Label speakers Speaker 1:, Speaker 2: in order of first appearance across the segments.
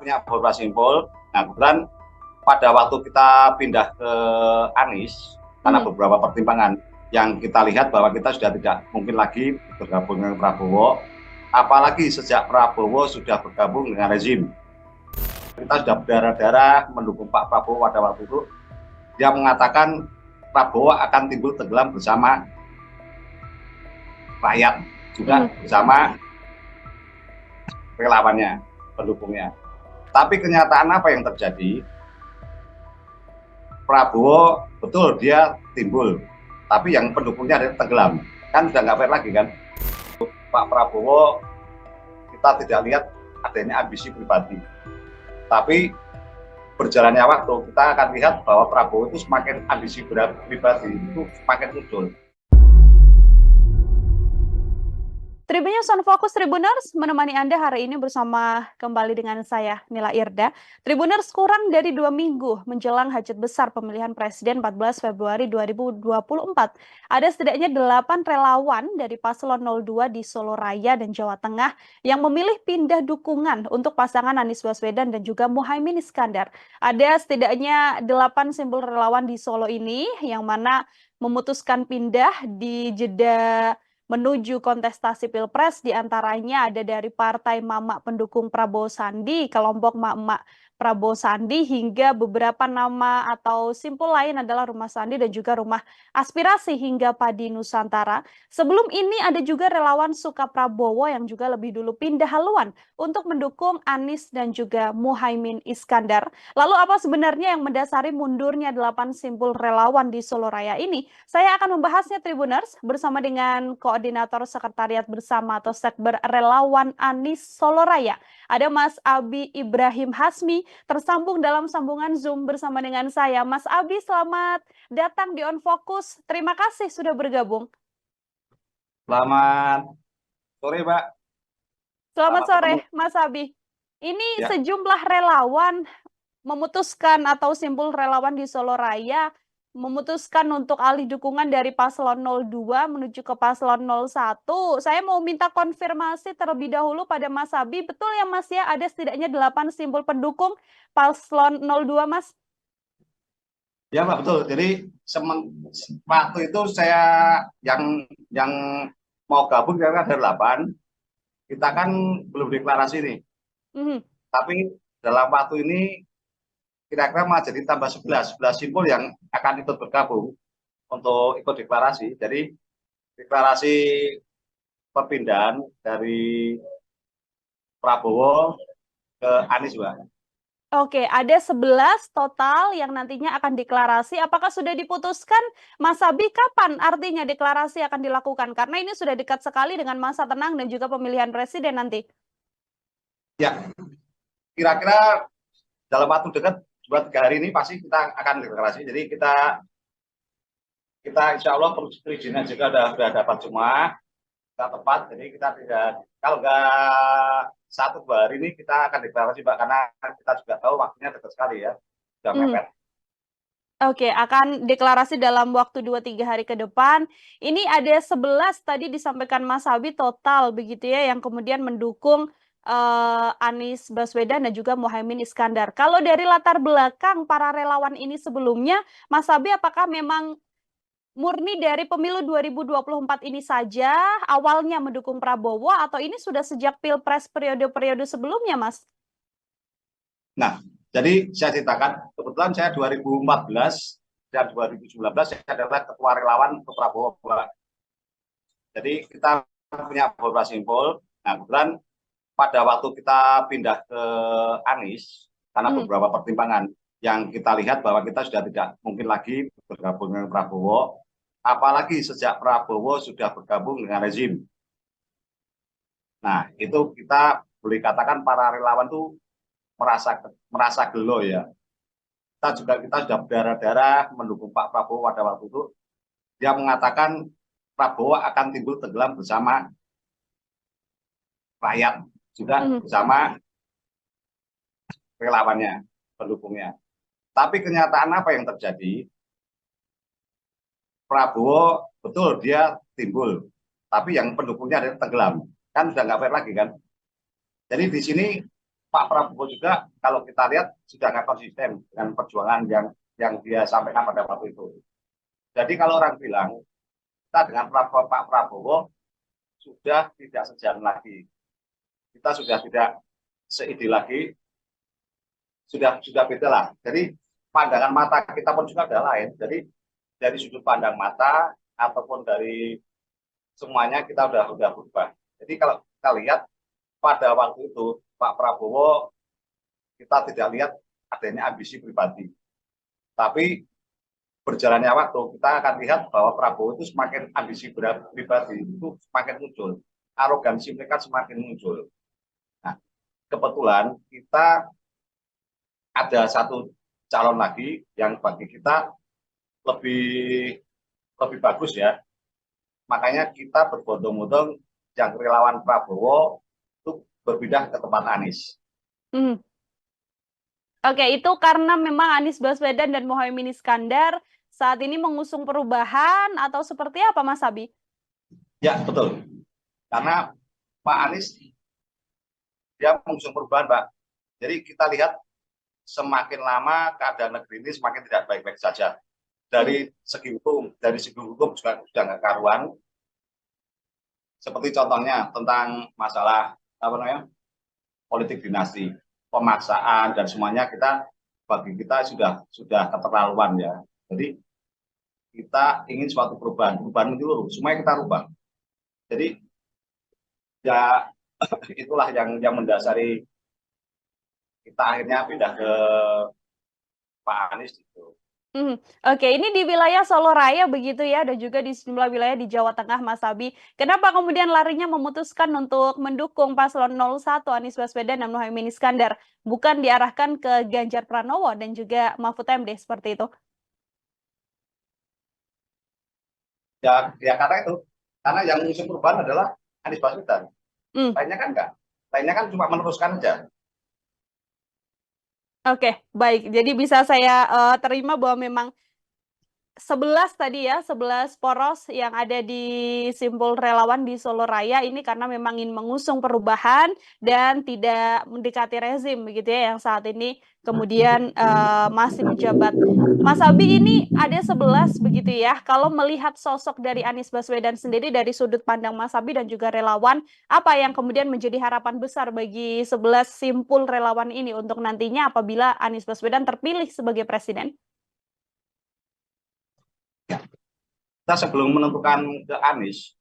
Speaker 1: punya beberapa simpul. Nah, kebetulan pada waktu kita pindah ke Anies, karena beberapa pertimbangan yang kita lihat bahwa kita sudah tidak mungkin lagi bergabung dengan Prabowo, apalagi sejak Prabowo sudah bergabung dengan rezim. Kita sudah berdarah-darah mendukung Pak Prabowo pada waktu itu. Dia mengatakan Prabowo akan timbul tenggelam bersama rakyat, juga bersama relawannya, pendukungnya. Tapi kenyataan apa yang terjadi? Prabowo betul dia timbul, tapi yang pendukungnya ada tenggelam. Kan sudah nggak fair lagi kan? Pak Prabowo kita tidak lihat adanya ambisi pribadi. Tapi berjalannya waktu kita akan lihat bahwa Prabowo itu semakin ambisi pribadi itu semakin muncul.
Speaker 2: Tribunnews on Focus Tribuners menemani Anda hari ini bersama kembali dengan saya, Nila Irda. Tribuners, kurang dari 2 minggu menjelang hajat besar pemilihan presiden 14 Februari 2024. Ada setidaknya 8 relawan dari paslon 02 di Solo Raya dan Jawa Tengah yang memilih pindah dukungan untuk pasangan Anies Baswedan dan juga Muhaimin Iskandar. Ada setidaknya 8 simbol relawan di Solo ini yang mana memutuskan pindah di jeda menuju kontestasi Pilpres, diantaranya ada dari Partai Mama pendukung Prabowo Sandi, kelompok Mak-Mak Prabowo Sandi, hingga beberapa nama atau simpul lain adalah Rumah Sandi dan juga Rumah Aspirasi hingga Padi Nusantara. Sebelum ini ada juga relawan Suka Prabowo yang juga lebih dulu pindah haluan untuk mendukung Anies dan juga Muhaimin Iskandar. Lalu apa sebenarnya yang mendasari mundurnya 8 simpul relawan di Solo Raya ini? Saya akan membahasnya Tribuners bersama dengan Koordinator Sekretariat Bersama atau Sekber Relawan Anies Solo Raya. Ada Mas Abi Ibrahim Hasmi tersambung dalam sambungan Zoom bersama dengan saya. Mas Abi, selamat datang di On Focus. Terima kasih sudah bergabung.
Speaker 1: Selamat sore, Mbak.
Speaker 2: Selamat sore,
Speaker 1: ketemu.
Speaker 2: Mas Abi. Ini
Speaker 1: Ya.
Speaker 2: sejumlah relawan memutuskan atau simpul relawan di Solo Raya memutuskan untuk alih dukungan dari paslon 02 menuju ke paslon 01. Saya mau minta konfirmasi terlebih dahulu pada Mas Abi. Betul ya Mas ya, ada setidaknya 8 simbol pendukung paslon 02, Mas?
Speaker 1: Ya, Mbak, betul. Jadi waktu itu saya yang mau gabung kan ada 8. Kita kan belum deklarasi nih. Tapi dalam waktu ini kira-kira mau jadi tambah 11 simpul yang akan ikut bergabung untuk ikut deklarasi. Jadi deklarasi perpindahan dari Prabowo ke Anies, Mbak.
Speaker 2: Oke, ada 11 total yang nantinya akan deklarasi. Apakah sudah diputuskan, Mas Abi, kapan artinya deklarasi akan dilakukan? Karena ini sudah dekat sekali dengan masa tenang dan juga pemilihan presiden nanti.
Speaker 1: Ya, kira-kira dalam waktu dekat 2-3 hari ini pasti kita akan deklarasi. Jadi kita insya Allah perizinan juga sudah dapat semua, kita tepat. Jadi kita tidak, kalau nggak 1-2 hari ini kita akan deklarasi, Mbak, karena kita juga tahu waktunya dekat sekali ya, sudah mepet.
Speaker 2: Oke, akan deklarasi dalam waktu 2-3 hari ke depan. Ini ada 11 tadi disampaikan Mas Abi total begitu ya yang kemudian mendukung Anies Baswedan dan juga Muhaimin Iskandar. Kalau dari latar belakang para relawan ini sebelumnya, Mas Abi apakah memang murni dari pemilu 2024 ini saja awalnya mendukung Prabowo atau ini sudah sejak Pilpres periode-periode sebelumnya, Mas?
Speaker 1: Nah, jadi saya ceritakan, kebetulan saya 2014 dan 2019 saya adalah ketua relawan untuk Prabowo, Mbak. Jadi kita punya beberapa simpul. Nah, kebetulan pada waktu kita pindah ke Anies, karena beberapa pertimbangan yang kita lihat bahwa kita sudah tidak mungkin lagi bergabung dengan Prabowo, apalagi sejak Prabowo sudah bergabung dengan rezim. Nah, itu kita boleh katakan para relawan itu merasa gelo ya. Kita sudah berdarah-darah mendukung Pak Prabowo pada waktu itu. Dia mengatakan Prabowo akan timbul tenggelam bersama rakyat, juga bersama relawannya, pendukungnya. Tapi kenyataan apa yang terjadi? Prabowo betul dia timbul, tapi yang pendukungnya ada tenggelam. Kan sudah nggak fair lagi kan? Jadi di sini Pak Prabowo juga kalau kita lihat sudah nggak konsisten dengan perjuangan yang dia sampaikan pada waktu itu. Jadi kalau orang bilang kita dengan Pak Prabowo sudah tidak sejalan lagi, kita sudah tidak seide lagi, sudah beda lah. Jadi pandangan mata kita pun juga ada lain. Jadi dari sudut pandang mata ataupun dari semuanya kita udah berubah. Jadi kalau kita lihat pada waktu itu Pak Prabowo kita tidak lihat adanya ambisi pribadi. Tapi berjalannya waktu kita akan lihat bahwa Prabowo itu semakin ambisi pribadi itu semakin muncul, arogansi mereka semakin muncul. Nah, kebetulan kita ada satu calon lagi yang bagi kita lebih lebih bagus ya. Makanya kita berbondong-bondong yang relawan Prabowo itu berpindah ke tempat Anies.
Speaker 2: Hmm. Oke, itu karena memang Anies Baswedan dan Muhaimin Iskandar saat ini mengusung perubahan atau seperti apa, Mas Abi?
Speaker 1: Ya, betul. Karena Pak Anies dia mengusung perubahan, Pak. Jadi kita lihat semakin lama keadaan negeri ini semakin tidak baik-baik saja. Dari segi hukum juga sudah nggak karuan. Seperti contohnya tentang masalah apa namanya politik dinasti, pemaksaan dan semuanya bagi kita sudah keterlaluan ya. Jadi kita ingin suatu perubahan menyeluruh, semuanya kita rubah. Jadi ya itulah yang mendasari kita akhirnya pindah ke Pak Anies itu.
Speaker 2: Oke, ini di wilayah Solo Raya begitu ya, dan juga di sejumlah wilayah di Jawa Tengah, Mas Abi. Kenapa kemudian larinya memutuskan untuk mendukung paslon 01 Anies Baswedan dan Muhaimin Iskandar, bukan diarahkan ke Ganjar Pranowo dan juga Mahfud MD seperti itu?
Speaker 1: Ya karena yang mengusung perubahan adalah Anies Baswedan.
Speaker 2: Hmm.
Speaker 1: Lainnya kan enggak. Lainnya kan cuma meneruskan aja.
Speaker 2: Oke, baik. Jadi bisa saya terima bahwa memang 11 tadi ya, 11 poros yang ada di Simpul Relawan di Solo Raya ini karena memang ingin mengusung perubahan dan tidak mendekati rezim begitu ya yang saat ini kemudian masih menjabat. Mas Abi, ini ada 11 begitu ya. Kalau melihat sosok dari Anies Baswedan sendiri dari sudut pandang Mas Abi dan juga relawan, apa yang kemudian menjadi harapan besar bagi 11 simpul relawan ini untuk nantinya apabila Anies Baswedan terpilih sebagai presiden?
Speaker 1: Kita sebelum menentukan ke Anies,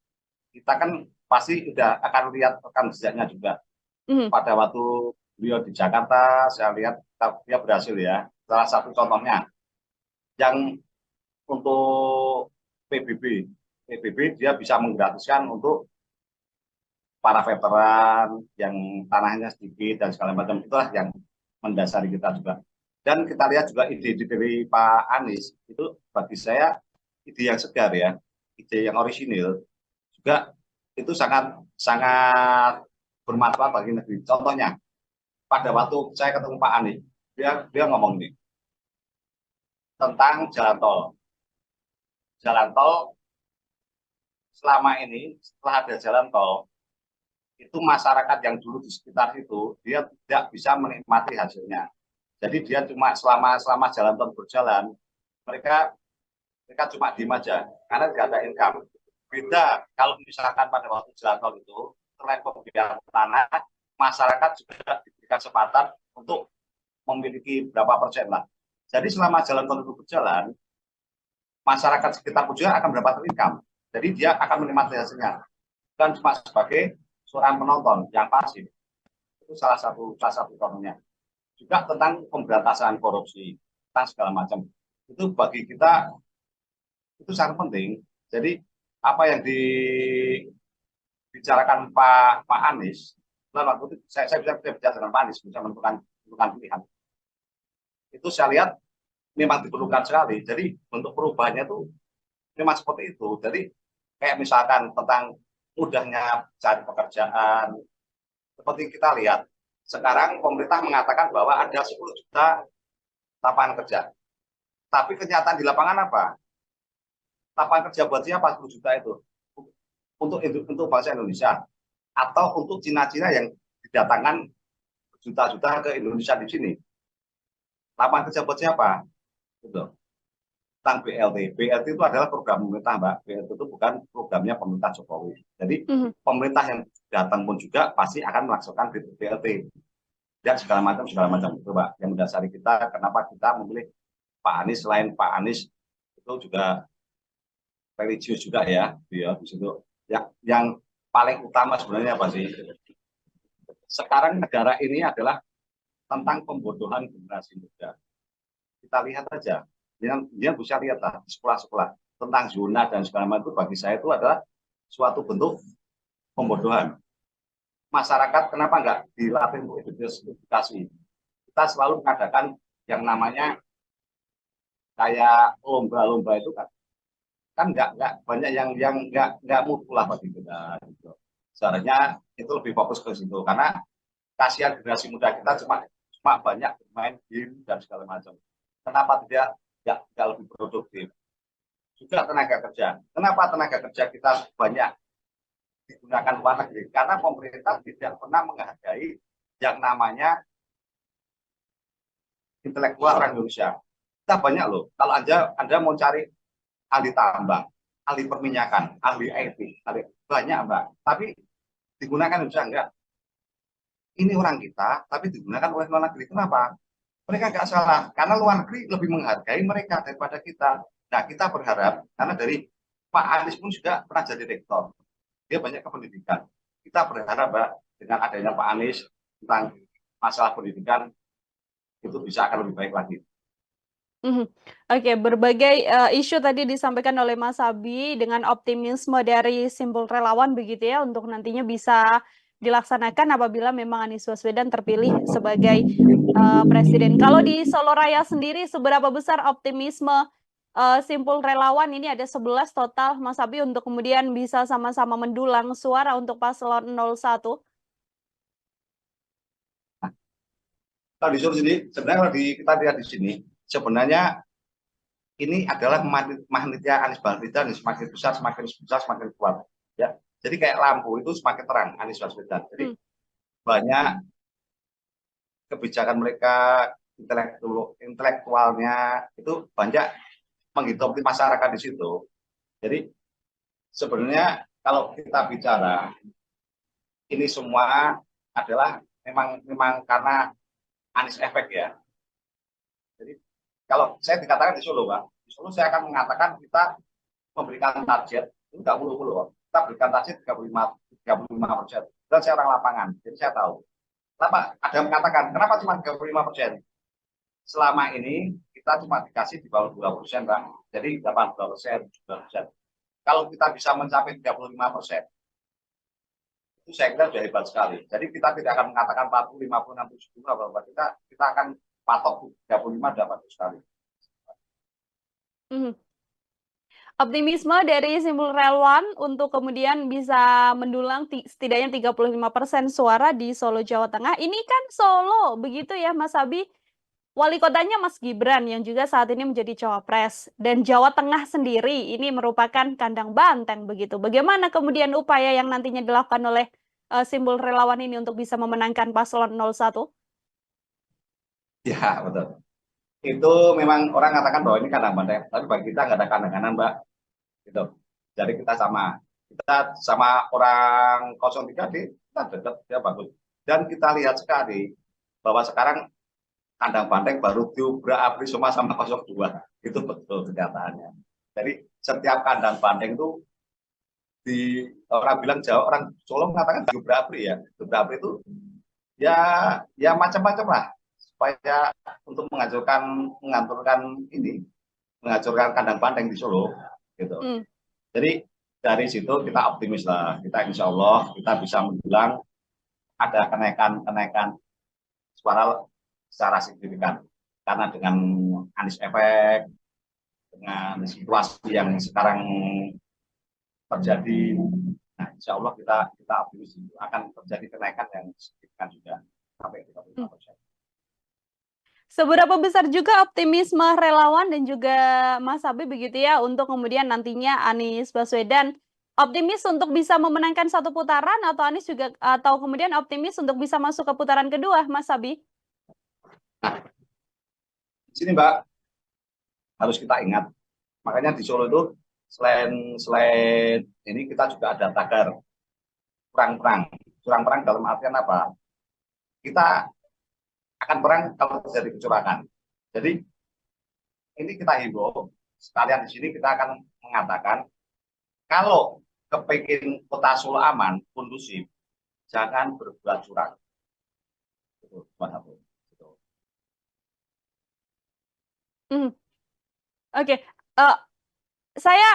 Speaker 1: kita kan pasti udah akan lihat rekam jejaknya juga.
Speaker 2: Mhm.
Speaker 1: Pada waktu beliau di Jakarta, saya lihat dia berhasil ya. Salah satu contohnya, yang untuk PBB dia bisa menggratiskan untuk para veteran yang tanahnya sedikit dan segala macam, itulah yang mendasari kita juga. Dan kita lihat juga ide-ide dari Pak Anies itu bagi saya ide yang segar ya, ide yang orisinil juga itu sangat sangat bermanfaat bagi negeri. Contohnya pada waktu saya ketemu Pak Anies, dia ngomong nih tentang jalan tol. Jalan tol selama ini setelah ada jalan tol itu masyarakat yang dulu di sekitar itu dia tidak bisa menikmati hasilnya. Jadi dia cuma selama jalan tol berjalan mereka mereka cuma diem aja karena tidak ada income. Beda kalau misalkan pada waktu jalan tol itu selain pembelian tanah, masyarakat juga diberikan kesempatan untuk memiliki berapa persen lah. Jadi selama jalan tol itu berjalan, masyarakat sekitar pun juga akan mendapatkan income. Jadi dia akan menikmati hasilnya. Dan cuma sebagai seorang penonton yang pasif. Itu salah satu contohnya. Juga tentang pemberantasan korupsi, tentang segala macam. Itu bagi kita itu sangat penting. Jadi apa yang dibicarakan Pak Anies, lalu saya bisa bicara dengan Pak Anies, bisa menentukan pilihan. Itu saya lihat memang diperlukan sekali. Jadi untuk perubahannya itu memang seperti itu. Jadi kayak misalkan tentang mudahnya cari pekerjaan, seperti kita lihat sekarang pemerintah mengatakan bahwa ada 10 juta lapangan kerja. Tapi kenyataan di lapangan apa? Lapangan kerja buat siapa 10 juta itu? Untuk bangsa Indonesia atau untuk Cina-Cina yang didatangkan juta-juta ke Indonesia di sini. Lapangan kerja buat siapa? Gitu. Tentang BLT. BLT itu adalah program pemerintah, Mbak. BLT itu bukan programnya pemerintah Jokowi. Jadi pemerintah yang datang pun juga pasti akan melaksanakan BLT. Dan segala macam itu, Mbak. Yang mendasari kita, kenapa kita memilih Pak Anies. Selain Pak Anies itu juga religius juga ya, di situ. Yang paling utama sebenarnya apa sih? Sekarang negara ini adalah tentang pembodohan generasi muda. Kita lihat aja, dia bisa lihat lah di sekolah-sekolah tentang zona dan segala macam itu bagi saya itu adalah suatu bentuk pembodohan. Masyarakat kenapa nggak dilatih untuk edukasi? Kita selalu mengadakan yang namanya kayak lomba-lomba itu kan nggak banyak yang nggak mutu lah bagi kita. Gitu. Seharusnya itu lebih fokus ke situ karena kasihan generasi muda kita cuma banyak bermain game dan segala macam. Kenapa tidak nggak lebih produktif? Juga tenaga kerja. Kenapa tenaga kerja kita banyak digunakan luar negeri? Karena pemerintah tidak pernah menghargai yang namanya intelektual orang Indonesia. Kita banyak loh. Kalau Anda mau cari ahli tambang, ahli perminyakan, ahli IT, banyak Mbak. Tapi digunakan Indonesia enggak. Ini orang kita, tapi digunakan oleh luar negeri. Kenapa? Mereka nggak salah, karena luar negeri lebih menghargai mereka daripada kita. Nah, kita berharap, karena dari Pak Anies pun juga pernah jadi rektor. Dia banyak kependidikan. Kita berharap, Mbak, dengan adanya Pak Anies tentang masalah pendidikan, itu bisa akan lebih baik lagi.
Speaker 2: Oke, berbagai isu tadi disampaikan oleh Mas Abi dengan optimisme dari simbol relawan begitu ya untuk nantinya bisa dilaksanakan apabila memang Anies Baswedan terpilih sebagai presiden. Kalau di Solo Raya sendiri seberapa besar optimisme simpul relawan ini ada 11 total Mas Abi untuk kemudian bisa sama-sama mendulang suara untuk paslon 01?
Speaker 1: Kalau disuruh sini, sebenarnya kalau kita lihat di sini, sebenarnya ini adalah magnetnya Anies Baswedan semakin besar, semakin kuat. Ya, jadi kayak lampu itu semakin terang Anies Baswedan. Jadi banyak kebijakan mereka, intelektualnya itu banyak menghidupi masyarakat di situ. Jadi sebenarnya kalau kita bicara ini semua adalah memang karena Anies efek ya. Jadi kalau saya dikatakan di Solo, Pak, di Solo saya akan mengatakan kita memberikan target itu nggak mulu-mulu. Kita berikan target 35%. Dan saya orang lapangan, jadi saya tahu. Kenapa ada yang mengatakan kenapa cuma 35%? Selama ini kita cuma dikasih di bawah 2%, Pak. Jadi 82%, 7%. Kalau kita bisa mencapai 35%, itu saya kira sudah hebat sekali. Jadi kita tidak akan mengatakan 40, 50, 60, 70, bahwa kita akan patok 35 dapat sekali.
Speaker 2: Optimisme dari simbol relawan untuk kemudian bisa mendulang setidaknya 35% suara di Solo, Jawa Tengah. Ini kan Solo, begitu ya Mas Abi. Wali kotanya Mas Gibran yang juga saat ini menjadi cawapres. Dan Jawa Tengah sendiri ini merupakan kandang banteng begitu. Bagaimana kemudian upaya yang nantinya dilakukan oleh simbol relawan ini untuk bisa memenangkan paslon 01?
Speaker 1: Ya, betul. Itu memang orang katakan bahwa ini kandang banteng, tapi bagi kita nggak ada kandang-kandang, Mbak. Gitu. Jadi kita sama orang 03 kita dekat, dia bagus. Dan kita lihat sekali bahwa sekarang kandang banteng baru diobrak-abrik semua sama 02. Itu betul kenyataannya. Jadi setiap kandang banteng itu orang bilang Jawa, orang Solo mengatakan diobrak-abrik ya. Diobrak-abrik itu ya macam-macam lah supaya untuk menghancurkan kandang banteng di Solo gitu. Jadi dari situ kita optimis lah, kita insya Allah kita bisa mendulang ada kenaikan suara secara signifikan karena dengan Anies efek, dengan situasi yang sekarang terjadi, nah insya Allah kita optimis akan terjadi kenaikan yang signifikan juga sampai 35%.
Speaker 2: Seberapa besar juga optimisme relawan dan juga Mas Abi begitu ya untuk kemudian nantinya Anies Baswedan Optimis untuk bisa memenangkan satu putaran atau Anies juga atau kemudian optimis untuk bisa masuk ke putaran kedua, Mas Sabi?
Speaker 1: Nah, di sini Mbak harus kita ingat, makanya di Solo itu selain selain ini kita juga ada tagar perang-perang. Perang-perang dalam artian apa? Kita akan perang kalau terjadi kecurangan. Jadi ini kita himbau, sekalian di sini kita akan mengatakan kalau kepingin kota Solo aman, kondusif, jangan berbuat curang. Itu cuma satu. Gitu.
Speaker 2: Oke, saya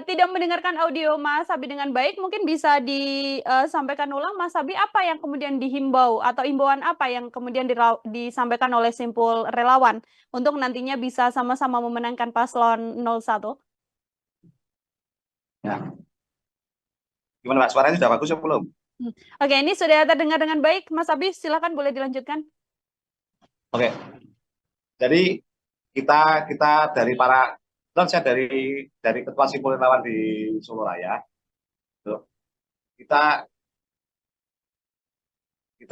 Speaker 2: tidak mendengarkan audio Mas Sabi dengan baik. Mungkin bisa disampaikan ulang, Mas Sabi, apa yang kemudian dihimbau atau imbauan apa yang kemudian disampaikan oleh simpul relawan untuk nantinya bisa sama-sama memenangkan paslon 01?
Speaker 1: Ya. Gimana Pak? Suaranya sudah bagus ya belum?
Speaker 2: Oke, ini sudah terdengar dengan baik, Mas Sabi. Silakan boleh dilanjutkan.
Speaker 1: Oke. Jadi kita dari para saya dari ketua simpul relawan di Solo Raya, kita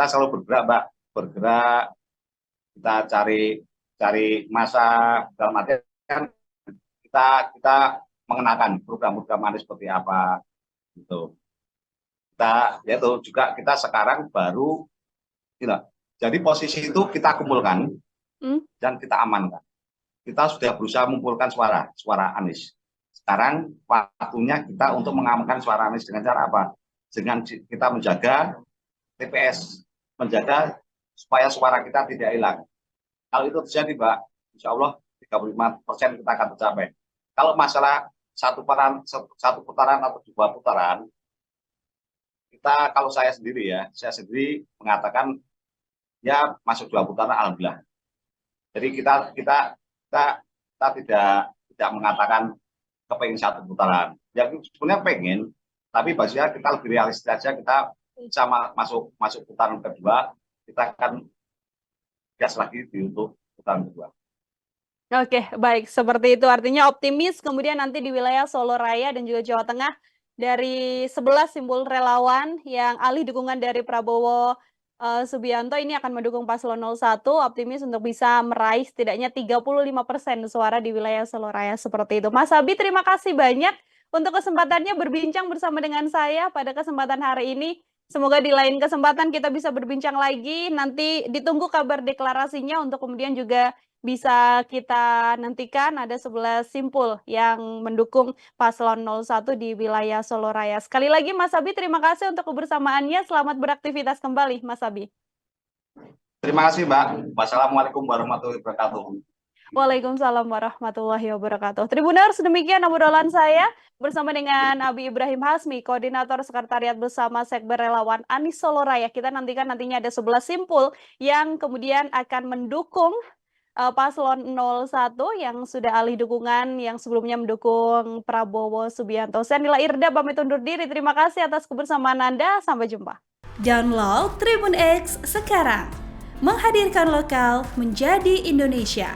Speaker 1: selalu bergerak Mbak, bergerak, kita cari masa dalam artian kita mengenakan program-program Anies seperti apa gitu. Kita sekarang baru gitu. Jadi posisi itu kita kumpulkan dan kita amankan. Kita sudah berusaha mengumpulkan suara Anies. Sekarang waktunya kita untuk mengamankan suara Anies dengan cara apa? Dengan kita menjaga TPS, menjaga supaya suara kita tidak hilang. Kalau itu terjadi, Mbak, insya Allah 35% kita akan tercapai. Kalau masalah satu putaran atau dua putaran, kalau saya sendiri mengatakan ya masuk dua putaran, alhamdulillah. Jadi kita tidak mengatakan kepengen satu putaran. Ya sebenarnya pengen, tapi basisnya kita lebih realistis saja. Kita sama masuk putaran kedua, kita akan gas lagi untuk putaran kedua.
Speaker 2: Oke, baik. Seperti itu artinya optimis kemudian nanti di wilayah Solo Raya dan juga Jawa Tengah dari 11 simpul relawan yang alih dukungan dari Prabowo Subianto ini akan mendukung paslon 01, optimis untuk bisa meraih setidaknya 35% suara di wilayah Solo Raya seperti itu. Mas Sabi, terima kasih banyak untuk kesempatannya berbincang bersama dengan saya pada kesempatan hari ini. Semoga di lain kesempatan kita bisa berbincang lagi. Nanti ditunggu kabar deklarasinya untuk kemudian juga bisa kita nantikan ada 11 simpul yang mendukung paslon 01 di wilayah Solo Raya. Sekali lagi Mas Sabi, terima kasih untuk kebersamaannya. Selamat beraktivitas kembali, Mas Sabi.
Speaker 1: Terima kasih, Mbak. Wassalamualaikum warahmatullahi wabarakatuh.
Speaker 2: Waalaikumsalam warahmatullahi wabarakatuh. Tribuners, demikian obrolan saya bersama dengan Abi Ibrahim Hasmi, Koordinator Sekretariat Bersama Sekber Relawan Anies Solo Raya. Kita nantikan nantinya ada 11 simpul yang kemudian akan mendukung paslon 01 yang sudah alih dukungan yang sebelumnya mendukung Prabowo Subianto. Saya Nila Irda pamit undur diri. Terima kasih atas kebersamaan Anda. Sampai jumpa.
Speaker 3: Download Tribun X sekarang. Menghadirkan lokal menjadi Indonesia.